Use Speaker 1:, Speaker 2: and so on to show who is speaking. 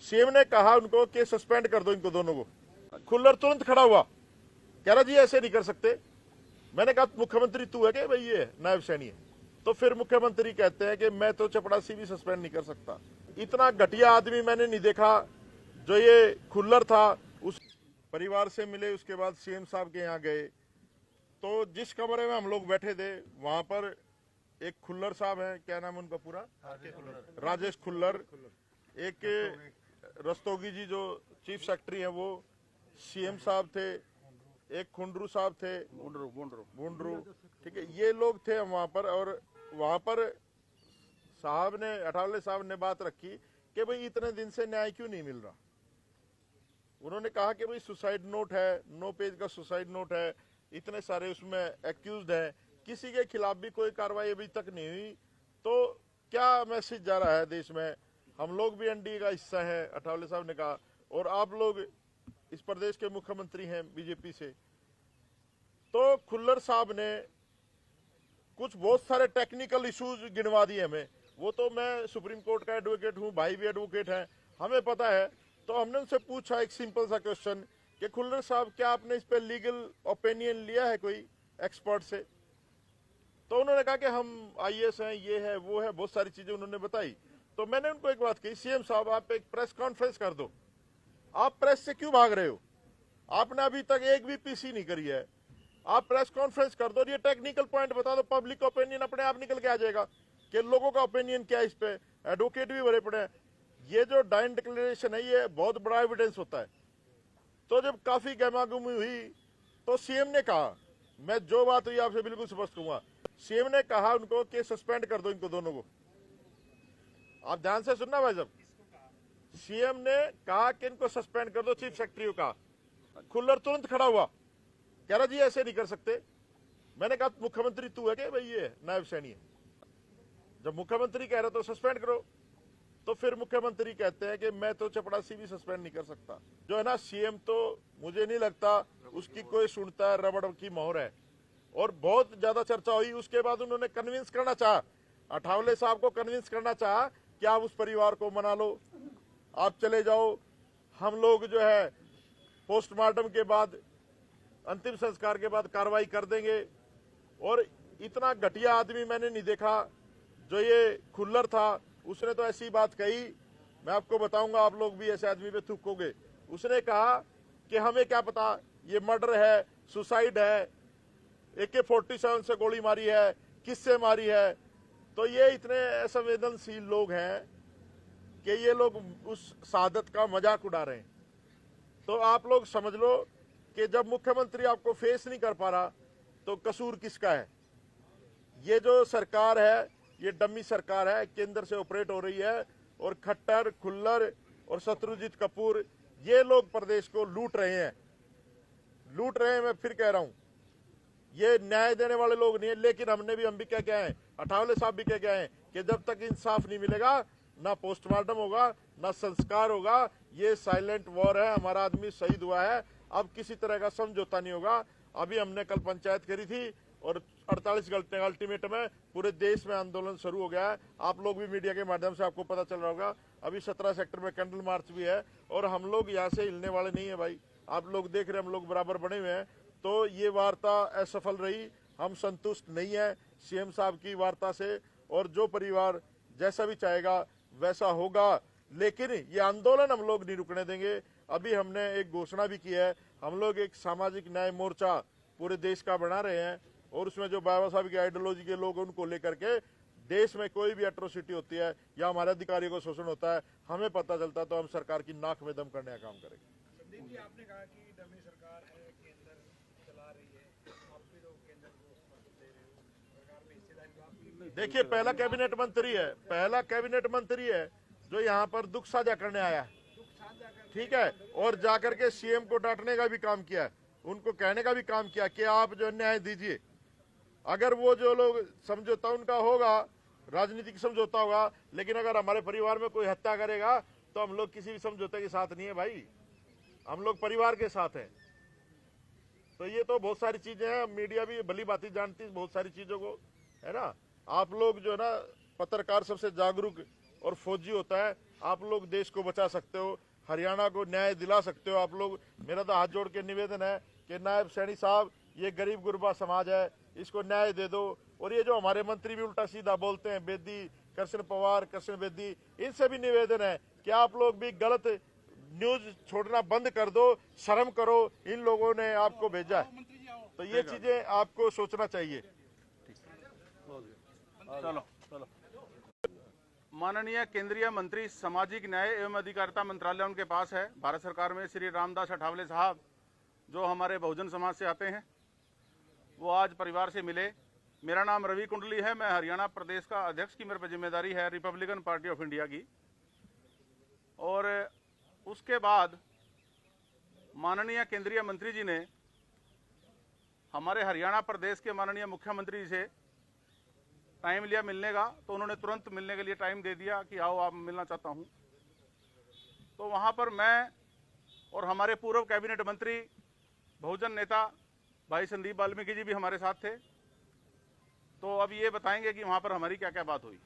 Speaker 1: CM ने कहा उनको कि सस्पेंड कर दो इनको दोनों को। खुल्लर तुरंत खड़ा हुआ, कह रहा जी ऐसे नहीं कर सकते। मैंने कहा मुख्यमंत्री तू है क्या भाई, ये नायब सैनी है? तो फिर मुख्यमंत्री कहते हैं कि मैं तो चपड़ासी भी सस्पेंड नहीं कर सकता। इतना घटिया आदमी मैंने नहीं देखा। जो ये खुल्लर था उस परिवार से मिले, उसके बाद सीएम साहब के यहाँ गए, तो जिस कमरे में हम लोग बैठे थे वहां पर एक खुल्लर साहब है, क्या नाम है उनका पूरा, राजेश खुल्लर, एक रस्तोगी जी जो चीफ सेक्रेटरी है वो, सीएम साहब थे, एक खुंडरू साहब थे, बुंडरू, ठीक है, ये लोग थे वहां पर। और वहां पर साहब ने, अठावले साहब ने बात रखी कि भाई इतने दिन से न्याय क्यों नहीं मिल रहा। उन्होंने कहा कि भाई सुसाइड नोट है, 9 पेज का सुसाइड नोट है, इतने सारे उसमें एक्यूज्ड हैं, किसी के खिलाफ भी कोई कार्रवाई अभी तक नहीं हुई। तो क्या मैसेज जा रहा है देश में? हम लोग भी एनडीए का हिस्सा है, अठावले साहब ने कहा, और आप लोग इस प्रदेश के मुख्यमंत्री हैं बीजेपी से। तो खुल्लर साहब ने कुछ बहुत सारे टेक्निकल इश्यूज गिनवा दिए हमें। वो तो मैं सुप्रीम कोर्ट का एडवोकेट हूँ, भाई भी एडवोकेट है, हमें पता है। तो हमने उनसे पूछा एक सिंपल सा क्वेश्चन कि खुल्लर साहब क्या आपने इस पे लीगल ओपिनियन लिया है कोई एक्सपर्ट से? तो उन्होंने कहा कि हम आईएएस हैं, ये है वो है, बहुत सारी चीजें उन्होंने बताई। तो मैंने उनको एक बात कही, सीएम साहब आप एक प्रेस कॉन्फ्रेंस कर दो। आप प्रेस से क्यों भाग रहे हो? आपने अभी तक एक भी पीसी नहीं करी है, आप प्रेस कॉन्फ्रेंस कर दो, ये टेक्निकल पॉइंट बता दो, पब्लिक ओपिनियन अपने आप निकल के आ जाएगा कि लोगों का ओपिनियन क्या है इस पे। एडवोकेट भी भरे पड़े हैं। ये जो डाइन डिक्लेरेशन है ये बहुत बड़ा एविडेंस होता है। तो जब काफी गहमागुमी हुई तो सीएम ने कहा, मैं जो बात हुई आपसे बिल्कुल स्पष्ट कहूंगा, सीएम ने कहा उनको कि सस्पेंड कर दो इनको दोनों को। आप ध्यान से सुनना भाई साहब, सीएम ने कहा कि इनको सस्पेंड कर दो, चीफ सेक्रेटरी का। खुल्लर तुरंत खड़ा हुआ, कह रहा जी ऐसे नहीं कर सकते। मैंने कहा मुख्यमंत्री तू है क्या भाई, ये नायब सैनी है? जब मुख्यमंत्री कह रहे तो सस्पेंड करो। तो फिर मुख्यमंत्री कहते हैं कि मैं तो चपड़ासी भी सस्पेंड नहीं कर सकता। जो है ना सीएम, तो मुझे नहीं लगता उसकी कोई सुनता है, रबड़ की मोहर है। और बहुत ज्यादा चर्चा हुई, उसके बाद उन्होंने कन्विंस करना चाहा, अठावले साहब को कन्विंस करना चाहा कि आप उस परिवार को मना लो, आप चले जाओ, हम लोग जो है पोस्टमार्टम के बाद, अंतिम संस्कार के बाद कार्रवाई कर देंगे। और इतना घटिया आदमी मैंने नहीं देखा। जो ये खुल्लर था उसने तो ऐसी बात कही, मैं आपको बताऊंगा, आप लोग भी ऐसे आदमी पे थूकोगे। उसने कहा कि हमें क्या पता ये मर्डर है, सुसाइड है, AK-47 से गोली मारी है, किससे मारी है। तो ये इतने असंवेदनशील लोग हैं कि ये लोग उस शहादत का मजाक उड़ा रहे हैं। तो आप लोग समझ लो कि जब मुख्यमंत्री आपको फेस नहीं कर पा रहा तो कसूर किसका है? ये जो सरकार है ये डमी सरकार है, केंद्र से ऑपरेट हो रही है। और खट्टर, खुल्लर और शत्रुजीत कपूर ये लोग प्रदेश को लूट रहे हैं, लूट रहे हैं। मैं फिर कह रहा हूं, ये न्याय देने वाले लोग नहीं है। लेकिन हम भी क्या क्या है, अठावले साहब भी क्या क्या है कि जब तक इंसाफ नहीं मिलेगा ना पोस्टमार्टम होगा ना संस्कार होगा। ये साइलेंट वॉर है, हमारा आदमी शहीद हुआ है, अब किसी तरह का समझौता नहीं होगा। अभी हमने कल पंचायत करी थी और 48 घंटे अल्टीमेटम है, पूरे देश में आंदोलन शुरू हो गया है। आप लोग भी मीडिया के माध्यम से आपको पता चल रहा होगा, अभी 17 सेक्टर में कैंडल मार्च भी है। और हम लोग यहाँ से हिलने वाले नहीं है भाई, आप लोग देख रहे हैं हम लोग बराबर बने हुए हैं। तो ये वार्ता असफल रही, हम संतुष्ट नहीं है सीएम साहब की वार्ता से। और जो परिवार जैसा भी चाहेगा वैसा होगा, लेकिन ये आंदोलन हम लोग नहीं रुकने देंगे। अभी हमने एक घोषणा भी की है, हम लोग एक सामाजिक न्याय मोर्चा पूरे देश का बना रहे हैं। और उसमें जो बाबा साहब की आइडियोलॉजी के लोग उनको लेकर के, देश में कोई भी एट्रोसिटी होती है या हमारे अधिकारियों को शोषण होता है, हमें पता चलता है तो हम सरकार की नाक में दम करने का काम करेंगे।
Speaker 2: संदीप जी, आपने कहा कि डमी सरकार है, केंद्र चला रही है, आप भी लोग केंद्र को समर्थन दे रहे हो, सरकार में हिस्सेदारी तो आपकी।
Speaker 1: देखिए, पहला कैबिनेट मंत्री है, पहला कैबिनेट मंत्री है जो यहाँ पर दुख साझा करने आया है, ठीक है। और जाकर के सीएम को डांटने का भी काम किया है, उनको कहने का भी काम किया कि आप जो न्याय दीजिए। अगर वो जो लोग समझौता उनका होगा, राजनीतिक समझौता होगा, लेकिन अगर हमारे परिवार में कोई हत्या करेगा तो हम लोग किसी भी समझौते के साथ नहीं है भाई, हम लोग परिवार के साथ हैं। तो ये तो बहुत सारी चीजें हैं, मीडिया भी भली भांति जानती है बहुत सारी चीजों को, है ना। आप लोग जो है ना पत्रकार सबसे जागरूक और फौजी होता है। आप लोग देश को बचा सकते हो, हरियाणा को न्याय दिला सकते हो आप लोग। मेरा तो हाथ जोड़ के निवेदन है कि नायब सैनी साहब, ये गरीब गुरबा समाज है, इसको न्याय दे दो। और ये जो हमारे मंत्री भी उल्टा सीधा बोलते हैं, बेदी, कृष्ण पवार, कृष्ण बेदी, इनसे भी निवेदन है कि आप लोग भी गलत न्यूज छोड़ना बंद कर दो, शर्म करो, इन लोगों ने आपको भेजा है। तो ये चीजें आपको सोचना चाहिए।
Speaker 3: चलो चलो। माननीय केंद्रीय मंत्री सामाजिक न्याय एवं अधिकारिता मंत्रालय उनके पास है, भारत सरकार में, श्री रामदास अठावले साहब, जो हमारे बहुजन समाज से आते हैं। वो आज परिवार से मिले। मेरा नाम रवि कुंडली है, मैं हरियाणा प्रदेश का अध्यक्ष की मेरे पर जिम्मेदारी है रिपब्लिकन पार्टी ऑफ इंडिया की। और उसके बाद माननीय केंद्रीय मंत्री जी ने हमारे हरियाणा प्रदेश के माननीय मुख्यमंत्री जी से टाइम लिया मिलने का, तो उन्होंने तुरंत मिलने के लिए टाइम दे दिया कि आओ, आप मिलना चाहता हूं। तो वहां पर मैं और हमारे पूर्व कैबिनेट मंत्री बहुजन नेता भाई संदीप वाल्मीकि जी भी हमारे साथ थे। तो अब ये बताएंगे कि वहां पर हमारी क्या क्या बात हुई।